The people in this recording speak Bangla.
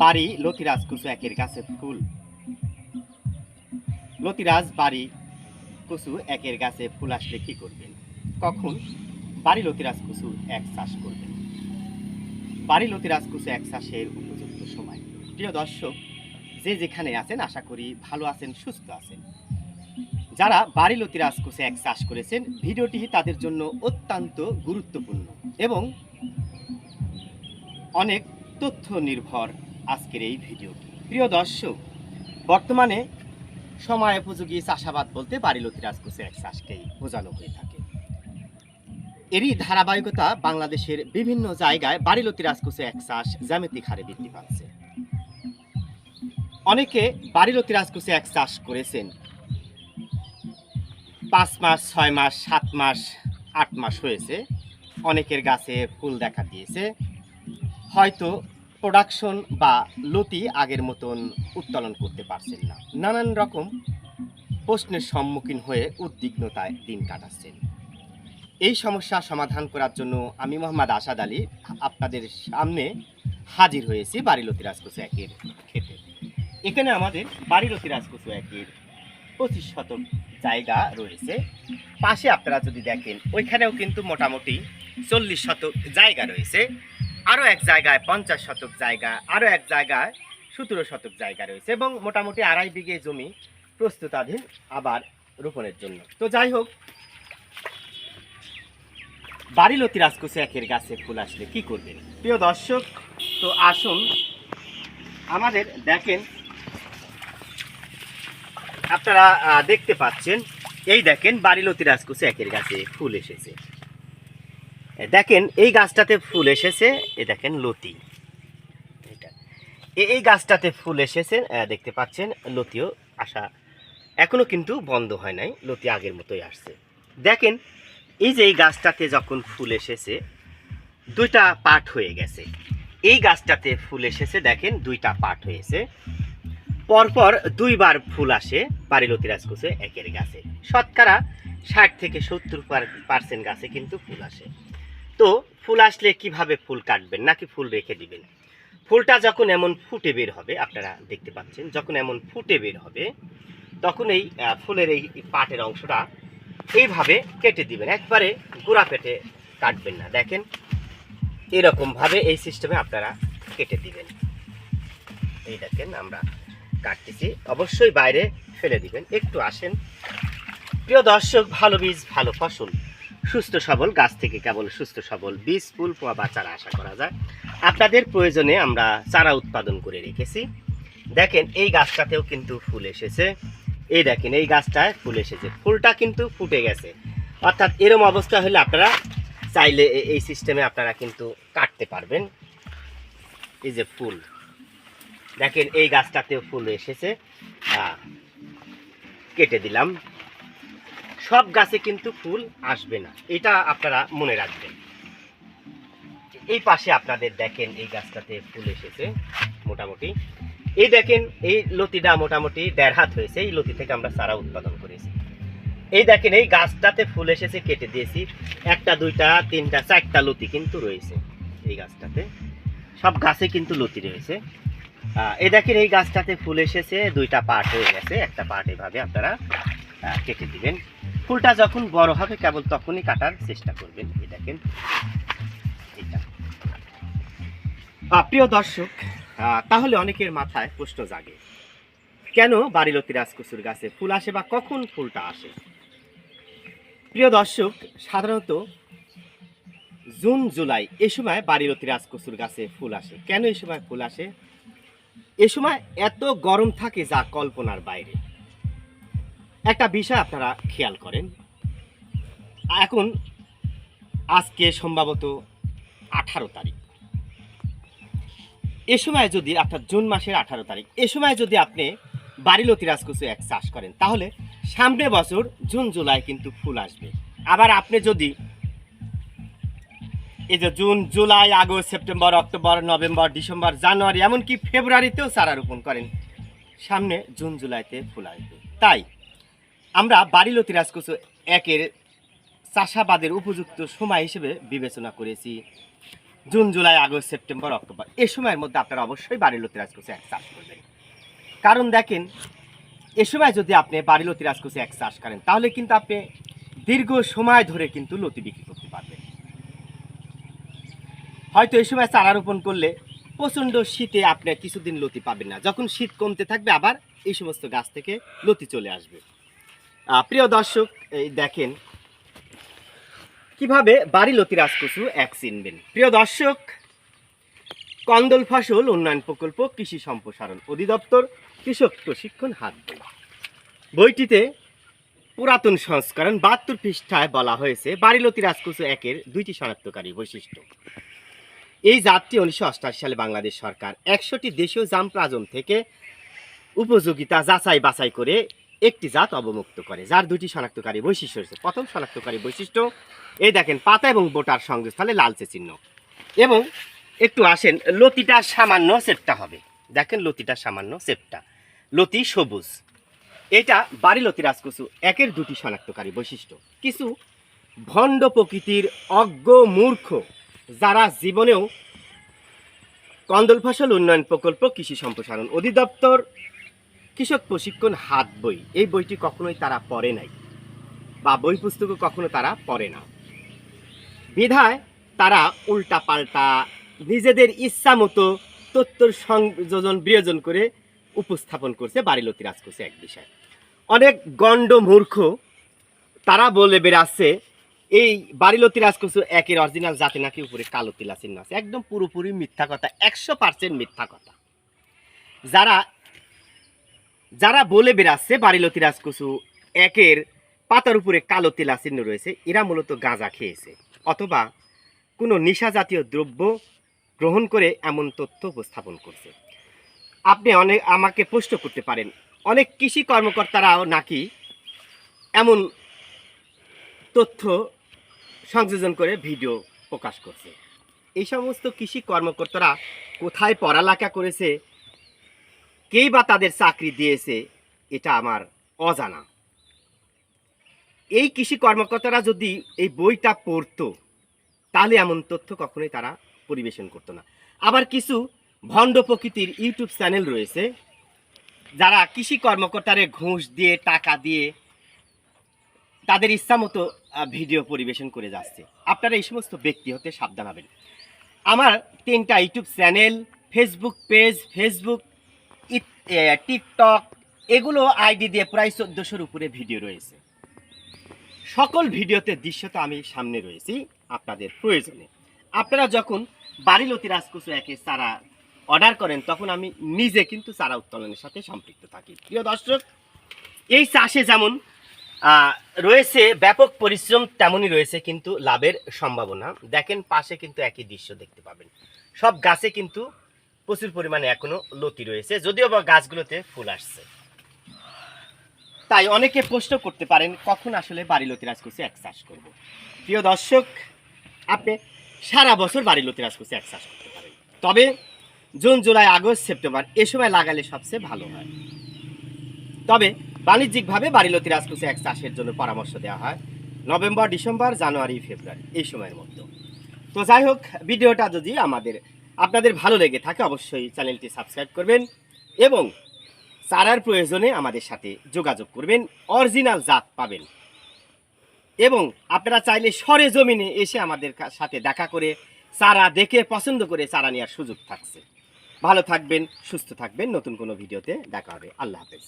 বাড়ি লতিরাজ কুসু একের গাছে ফুল। লতিরাজ বাড়ি কুসু একের গাছে ফুল আসলে কি করবেন? কখন বাড়ি লতিরাজ কুসু এক চাষ করবেন? বাড়ি লতিরাজ কুসু এক চাষের উপযুক্ত সময়। প্রিয় দর্শক, যে যেখানে আছেন আশা করি ভালো আছেন, সুস্থ আছেন। যারা বাড়ি লতিরাজ কুসু এক চাষ করেছেন, ভিডিওটি তাদের জন্য অত্যন্ত গুরুত্বপূর্ণ এবং অনেক তথ্য নির্ভর আজকের এই ভিডিওটি। প্রিয় দর্শক, বর্তমানে সময় উপযোগী চাষাবাদ বলতে বাড়ি লতিরাজ কুসু এক চাষকেই বোঝানো হয়ে থাকে। এরই ধারাবাহিকতা বাংলাদেশের বিভিন্ন জায়গায় বাড়ি লতিরাজ কুসু এক চাষ জ্যামিতিক হারে বৃদ্ধি পাচ্ছে। অনেকে বাড়ি লতিরাজ কুসু এক চাষ করেছেন 5 মাস, 6 মাস, 7 মাস, 8 মাস হয়েছে। অনেকের গাছে ফুল দেখা দিয়েছে, হয়তো প্রোডাকশন বা লতি আগের মতন উত্তোলন করতে পারছেন না। নানান রকম প্রশ্নের সম্মুখীন হয়ে উদ্বিগ্নতায় দিন কাটাচ্ছেন। এই সমস্যা সমাধান করার জন্য আমি মোহাম্মদ আসাদ আলী আপনাদের সামনে হাজির হয়েছি বাড়ি লতিরাজ কুসু একের ক্ষেতে। এখানে আমাদের বাড়ি লতিরাজ কুসু একের 25 শতক জায়গা রয়েছে। পাশে আপনারা যদি দেখেন, ওইখানেও কিন্তু মোটামুটি 40 শতক জায়গা রয়েছে। আরও এক জায়গায় 50 শতক জায়গা, আরও এক জায়গায় 17 শতক জায়গা রয়েছে এবং মোটামুটি 2.5 বিঘে জমি প্রস্তুতাধীন আবার রোপণের জন্য। তো যাই হোক, বাড়ি লতিরাজ কুসু একের গাছে ফুল আসলে কি করবেন? প্রিয় দর্শক, তো আসুন আমাদের দেখেন, আপনারা দেখতে পাচ্ছেন, এই দেখেন বাড়ি লতিরাজ কুসু একের গাছে ফুল এসেছে। দেখেন এই গাছটাতে ফুল এসেছে, এই দেখেন লতি, এই গাছটাতে ফুল এসেছে, দেখতে পাচ্ছেন লতিও আসা এখনো কিন্তু বন্ধ হয় নাই, লতি আগের মতোই আসছে। দেখেন এই যে এই গাছটাতে যখন ফুল এসেছে 2টা পার্ট হয়ে গেছে। এই গাছটাতে ফুল এসেছে, দেখেন 2টা পার্ট হয়েছে। পরপর 2বার ফুল আসে বাড়ি লতিরাজ কুসু একের গাছে। শতকরা 60 থেকে 70% গাছে কিন্তু ফুল আসে। তো ফুল আসলে কিভাবে ফুল কাটবেন নাকি ফুল রেখে দিবেন? ফুলটা যখন এমন ফুটে বের হবে, আপনারা দেখতে পাচ্ছেন, যখন এমন ফুটে বের হবে তখন এই ফুলের এই পাটের অংশটা এইভাবে কেটে দিবেন, একবারে গোড়া পেটে কাটবেন না। দেখেন এরকমভাবে এই সিস্টেমে আপনারা কেটে দিবেন। এই দেখেন আমরা কাটতেছি, অবশ্যই বাইরে ফেলে দিবেন। একটু আসেন প্রিয় দর্শক, ভালো বীজ ভালো ফসল, সুস্থ সবল গাছ থেকে কেবল সুস্থ সবল বীজ, ফুল, পোয়া বা চারা আশা করা যায়। আপনাদের প্রয়োজনে আমরা চারা উৎপাদন করে রেখেছি। দেখেন এই গাছটাতেও কিন্তু ফুল এসেছে, এই দেখেন এই গাছটায় ফুল এসেছে, ফুলটা কিন্তু ফুটে গেছে। অর্থাৎ এরম অবস্থা হলে আপনারা চাইলে এই সিস্টেমে আপনারা কিন্তু কাটতে পারবেন। এই যে ফুল, দেখেন এই গাছটাতেও ফুল এসেছে, কেটে দিলাম। সব গাছে কিন্তু ফুল আসবে না, এটা আপনারা মনে রাখবেন। এই পাশে আপনাদের দেখেন এই গাছটাতে ফুল এসেছে মোটামুটি। এই দেখেন এই লতিটা মোটামুটি 1.5 হাত হয়েছে, এই লতি থেকে আমরা চারা উৎপাদন করেছি। এই দেখেন এই গাছটাতে ফুল এসেছে, কেটে দিয়েছি। 1টা 2টা 3টা 4টা লতি কিন্তু রয়েছে এই গাছটাতে, সব গাছে কিন্তু লতি রয়েছে। এই দেখেন এই গাছটাতে ফুল এসেছে, 2টা পার্ট হয়ে গেছে, একটা পার্ট এভাবে আপনারা কেটে দিবেন। ফুলটা যখন বড় হবে কেবল তখনই কাটার চেষ্টা করবেন। এই দেখেন এটা। প্রিয় দর্শক, তাহলে অনেকের মাথায় প্রশ্ন জাগে, কেন বাড়ি লতিরাজ কুসুর গাছে ফুল আসে বা কখন ফুলটা আসে? প্রিয় দর্শক, সাধারণত জুন জুলাই এই সময় বাড়ি লতিরাজ কুসুর গাছে ফুল আসে। কেন এই সময় ফুল আসে? এ সময় এত গরম থাকে যা কল্পনার বাইরে। একটা বিষয় আপনারা খেয়াল করেন, এখন আজকে সম্ভবত 18 তারিখ, এ সময় যদি অর্থাৎ জুন মাসের 18 তারিখ, এ সময় যদি আপনি বাড়ি লতিরাজ কুসু এক চাষ করেন তাহলে সামনের বছর জুন জুলাই কিন্তু ফুল আসবে। আবার আপনি যদি এই যে June July August September October November December January এমনকি ফেব্রুয়ারিতেও চারা রোপণ করেন, সামনে জুন জুলাইতে ফুল আসবে। তাই আমরা বাড়ি লতিরাজ কুসু একের চাষাবাদের উপযুক্ত সময় হিসেবে বিবেচনা করেছি June July August September October এই সময়ের মধ্যে আপনারা অবশ্যই বাড়িলতি রাজকচু এক চাষ করবেন। কারণ দেখেন, এ সময় যদি আপনি বাড়িলতি রাজকচু এক চাষ করেন তাহলে কিন্তু আপনি দীর্ঘ সময় ধরে কিন্তু লতি বিক্রি করতে পারবেন। হয়তো এই সময় চারা রোপণ করলে প্রচণ্ড শীতে আপনি কিছুদিন লতি পাবেন না, যখন শীত কমতে থাকবে আবার এই সমস্ত গাছ থেকে লতি চলে আসবে। প্রিয় দর্শক, এই দেখেন কিভাবে বাড়িলতি রাজকচু এক চিনবেন। প্রিয় দর্শক, কন্দল ফসল উন্নয়ন প্রকল্প কৃষি সম্প্রসারণ অধিদপ্তর কৃষক প্রশিক্ষণ হাত বই, বইটিতে পুরাতন সংস্করণ 72 পৃষ্ঠায় বলা হয়েছে বাড়িলতি রাজকচু একের 2টি শনাক্তকারী বৈশিষ্ট্য। এই জাতটি 1988 সালে বাংলাদেশ সরকার 100টি দেশীয় জাম প্লাজম থেকে উপযোগিতা যাচাই বাছাই করে একটি জাত অবমুক্ত করে, যার 2টি শনাক্তকারী বৈশিষ্ট্য রয়েছে। প্রথম শনাক্তকারী বৈশিষ্ট্য, এই দেখেন পাতা এবং বোটার সংযোগস্থলে লালচে চিহ্ন, এবং একটু আসেন লতিটা সামান্য চেপ্টা হবে। দেখেন লতিটা সামান্য চেপ্টা, লতি সবুজ। এটা বাড়িলতি রাজকচু একের 2টি শনাক্তকারী বৈশিষ্ট্য। কিছু ভণ্ড প্রকৃতির অজ্ঞ মূর্খ যারা জীবনেও কন্দল ফসল উন্নয়ন প্রকল্প কৃষি সম্প্রসারণ অধিদপ্তর কৃষক প্রশিক্ষণ হাত বই, এই বইটি কখনোই তারা পড়ে নাই বা বই পুস্তকও কখনো তারা পড়ে না, বিধায় তারা উল্টা পাল্টা নিজেদের ইচ্ছা মতো তথ্য সংযোজন বিয়োজন করে উপস্থাপন করছে বাড়িলতি রাজকচু এক বিষয়। অনেক গণ্ড মূর্খ তারা বলে বেড়াচ্ছে এই বাড়িলতি রাজকচু একের অরিজিনাল জাতে নাকি উপরে কালো তিলা চিহ্ন আছে। একদম পুরোপুরি মিথ্যা কথা, 100% মিথ্যা কথা। যারা বলে বেড়াচ্ছে বাড়িলতি রাজকচু একের পাতার উপরে কালো তিলা চিহ্ন রয়েছে, এরা মূলত গাঁজা খেয়েছে অথবা কোনো নেশা জাতীয় দ্রব্য গ্রহণ করে এমন তথ্য উপস্থাপন করছে। আপনি আমাকে প্রশ্ন করতে পারেন, অনেক কৃষি কর্মকর্তারাও নাকি এমন তথ্য সংযোজন করে ভিডিও প্রকাশ করছে। এই সমস্ত কৃষি কর্মকর্তারা কোথায় পড়ালেখা করেছে, কেই বা তাদের চাকরি দিয়েছে, এটা আমার অজানা। এই কৃষি কর্মকর্তারা যদি এই বইটা পড়তো তাহলে এমন তথ্য কখনোই তারা পরিবেশন করতো না। আবার কিছু ভণ্ড প্রকৃতির ইউটিউব চ্যানেল রয়েছে যারা কৃষি কর্মকর্তারে ঘুষ দিয়ে টাকা দিয়ে তাদের ইচ্ছা মতো ভিডিও পরিবেশন করে যাচ্ছে। আপনারা এই সমস্ত ব্যক্তি হতে সাবধান হবেন। আমার 3টা YouTube channel, Facebook page, TikTok, এগুলো আইডি দিয়ে প্রায় 1400-র উপরে ভিডিও রয়েছে। সকল ভিডিওতে দৃশ্যত আমি সামনে রয়েছি আপনাদের প্রয়োজনে। আপনারা যখন বাড়িলতি রাজকচু একের চারা অর্ডার করেন তখন আমি নিজে কিন্তু চারা উত্তোলনের সাথে সম্পৃক্ত থাকি। প্রিয় দর্শক, এই চাষে যেমন রয়েছে ব্যাপক পরিশ্রম, তেমনই রয়েছে কিন্তু লাভের সম্ভাবনা। দেখেন পাশে কিন্তু একই দৃশ্য দেখতে পাবেন, সব গাছে কিন্তু প্রচুর পরিমাণে এখনো লতি রয়েছে, যদিও বা গাছগুলোতে ফুল আসছে। তাই অনেকে প্রশ্ন করতে পারেন কখন আসলে বাড়িলতি রাজকচু এক চাষ করব। প্রিয় দর্শক, আপনি সারা বছর বাড়িলতি রাজকচু এক চাষ করতে পারেন, তবে জুন জুলাই আগস্ট সেপ্টেম্বর এ সময় লাগালে সবচেয়ে ভালো হয়। তবে বাণিজ্যিকভাবে বাড়িলতি রাজকচু এক চাষের জন্য পরামর্শ দেওয়া হয় নভেম্বর, ডিসেম্বর, জানুয়ারি, ফেব্রুয়ারি এই সময়ের মধ্যে। তো যাই হোক, ভিডিওটা যদি আপনাদের ভালো লেগে থাকে অবশ্যই চ্যানেলটি সাবস্ক্রাইব করবেন এবং চারার প্রয়োজনে আমাদের সাথে যোগাযোগ করবেন, অরিজিনাল জাত পাবেন। এবং আপনারা চাইলে সরেজমিনে এসে আমাদের সাথে দেখা করে চারা দেখে পছন্দ করে চারা নেওয়ার সুযোগ থাকছে। ভালো থাকবেন, সুস্থ থাকবেন, নতুন কোনো ভিডিওতে দেখা হবে। আল্লাহ হাফেজ।